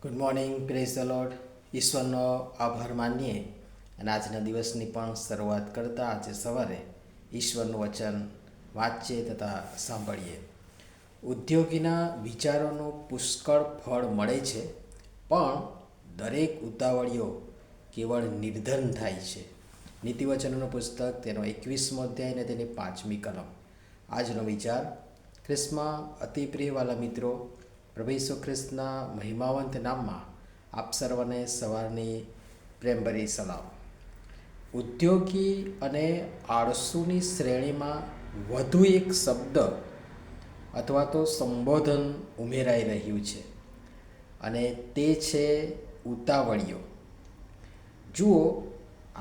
Good morning, praise the Lord. ઈશ્વરનો આભાર માનીએ અને આજના દિવસની પણ શરૂઆત કરતાં આજે સવારે ઈશ્વરનું વચન વાંચીએ તથા સાંભળીએ. ઉદ્યોગીના વિચારોનું પુષ્કળ ફળ મળે છે, પણ દરેક ઉતાવળીઓ કેવળ નિર્ધન થાય છે. નીતિવચનોનું પુસ્તક તેનો 21મો અધ્યાય અને તેની 5મી કલમ. આજનો વિચાર: ખ્રિસ્તમાં અતિ પ્રિયવાલા મિત્રો, પ્રભુ ઈસુ ખ્રિસ્તના મહિમાવંત નામમાં આપ સર્વને સવારની પ્રેમભરી સલામ. ઉદ્યોગી અને આળસુની શ્રેણીમાં વધુ એક શબ્દ અથવા તો સંબોધન ઉમેરાઈ રહ્યું છે અને તે છે ઉતાવળીઓ. જુઓ,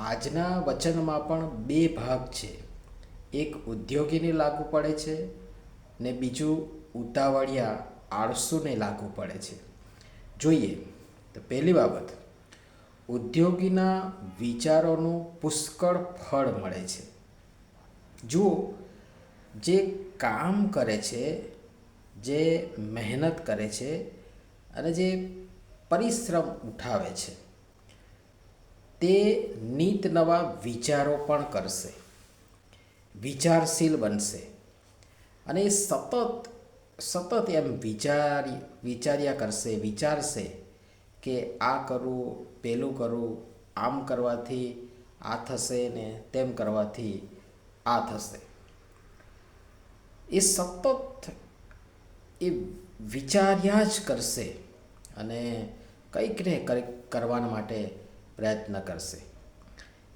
આજના વચનમાં પણ બે ભાગ છે. એક ઉદ્યોગીને લાગુ પડે છે ને બીજું ઉતાવળિયા આળસુને લાગુ પડે છે. જોઈએ તો પહેલી બાબત, ઉદ્યોગીના વિચારોનું પુષ્કળ ફળ મળે છે. જુઓ, જે કામ કરે છે, જે મહેનત કરે છે અને જે પરિશ્રમ ઉઠાવે છે, તે નીત નવા વિચારો પણ કરશે, વિચારશીલ બનશે અને સતત એમ વિચાર્યા કરશે, વિચારશે કે આ કરું, પેલું કરું, આમ કરવાથી આ થશે ને તેમ કરવાથી આ થશે. એ સતત એ વિચાર્યા જ કરશે અને કંઈક ને કંઈક કરવા માટે પ્રયત્ન કરશે.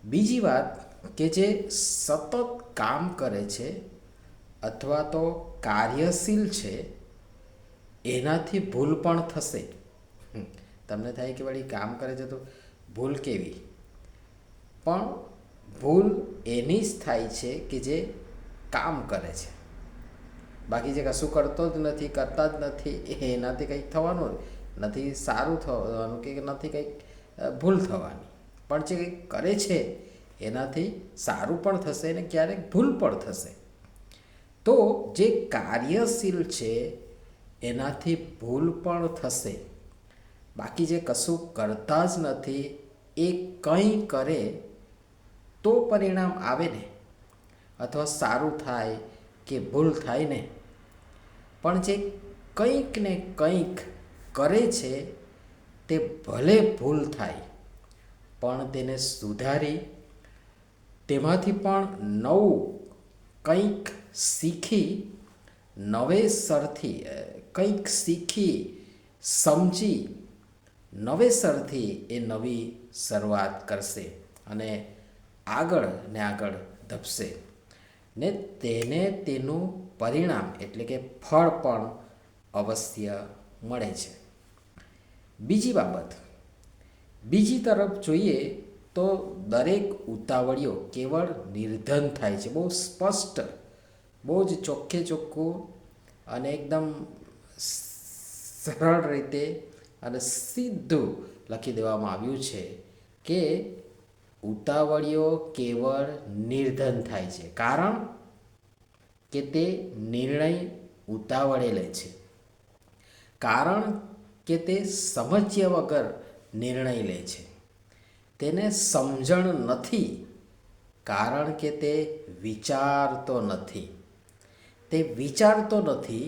બીજી વાત કે જે સતત કામ કરે છે અથવા તો કાર્યશીલ છે, એનાથી ભૂલ પણ થશે. તમને થાય કે વળી કામ કરે છે તો ભૂલ કેવી? પણ ભૂલ એની જ થાય છે કે જે કામ કરે છે. બાકી જે કશું કરતો જ નથી, કરતા જ નથી, એનાથી કંઈક થવાનું નથી, સારું થવાનું કે નથી કંઈક ભૂલ થવાની. પણ જે કંઈક કરે છે એનાથી સારું પણ થશે ને ક્યારેક ભૂલ પણ થશે. તો જે કાર્યશીલ છે એનાથી ભૂલ પણ થશે. બાકી જે કશું કરતા જ નથી, એ કંઈ કરે તો પરિણામ આવે ને, અથવા સારું થાય કે ભૂલ થાય ને. પણ જે કંઈક ને કંઈક કરે છે તે ભલે ભૂલ થાય પણ તેને સુધારી તેમાંથી પણ નવું કંઈક શીખી, નવેસરથી કંઈક શીખી સમજી નવેસરથી એ નવી શરૂઆત કરશે અને આગળ ને આગળ ધપશે ને તેને તેનું પરિણામ એટલે કે ફળ પણ અવશ્ય મળે છે. બીજી બાબત, બીજી તરફ જોઈએ તો દરેક ઉતાવળીઓ કેવળ નિર્ધન થાય છે. બહુ સ્પષ્ટ, બહુ જ ચોખ્ખે ચોખ્ખું અને એકદમ સરળ રીતે અને સીધું લખી દેવામાં આવ્યું છે કે ઉતાવળીઓ કેવળ નિર્ધન થાય છે, કારણ કે તે નિર્ણય ઉતાવળે લે છે, કારણ કે તે સમજ્યા વગર નિર્ણય લે છે, તેને સમજણ નથી, કારણ કે તે વિચારતો નથી, તે વિચારતો નથી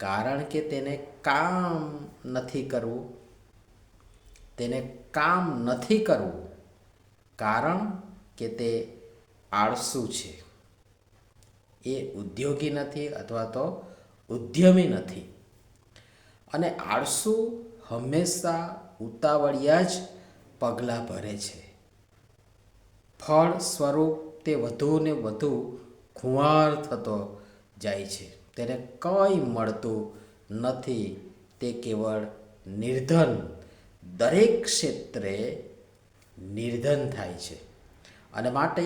કારણ કે તેને કામ નથી કરવું, તેને કામ નથી કરવું કારણ કે તે આળસુ છે. એ ઉદ્યોગી નથી અથવા તો ઉદ્યમી નથી. અને આળસુ હંમેશા ઉતાવળિયા જ પગલાં ભરે છે. ફળ સ્વરૂપ તે વધુ ને વધુ ખુંવાર થતો જાય છે. તેને કંઈ મળતું નથી. તે કેવળ નિર્ધન, દરેક ક્ષેત્રે નિર્ધન થાય છે. અને માટે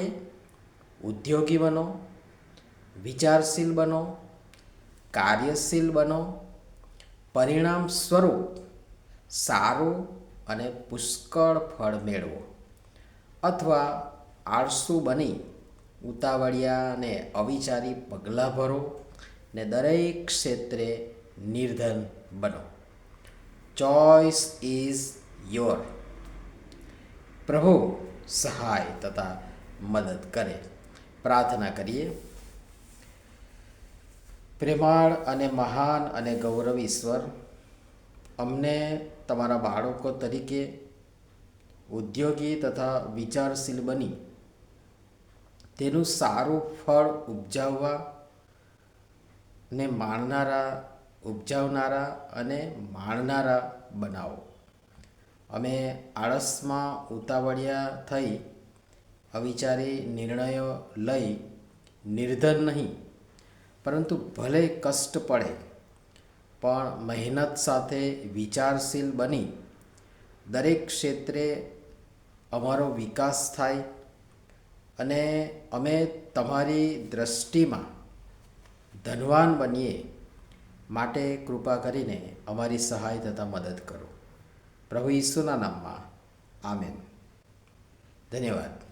ઉદ્યોગી બનો, વિચારશીલ બનો, કાર્યશીલ બનો, પરિણામ સ્વરૂપ સારું અને પુષ્કળ ફળ મેળવો. અથવા આળસુ બની ઉતાવળિયા અને અવિચારી પગલાં ભરો ને દરેક ક્ષેત્રે નિર્ધન બનો. Choice is your. પ્રભુ સહાય તથા મદદ કરે. પ્રાર્થના કરીએ. પ્રેમાળ અને મહાન અને ગૌરવ ઈશ્વર, અમને તમારા બાળકો તરીકે ઉદ્યોગી તથા વિચારશીલ બની તેનું સારું ફળ ઉપજાવનારા અને માણનારા બનાવો. અમે આળસમાં ઉતાવળિયા થઈ અવિચારી નિર્ણયો લઈ નિર્ધન નહીં, પરંતુ ભલે કષ્ટ પડે પણ મહેનત સાથે વિચારશીલ બની દરેક ક્ષેત્રે અમારો વિકાસ થાય અને અમે તમારી દ્રષ્ટિમાં ધનવાન બનીએ માટે કૃપા કરીને અમારી સહાય તથા મદદ કરો. પ્રભુ ઈસુના નામમાં આમેન. ધન્યવાદ.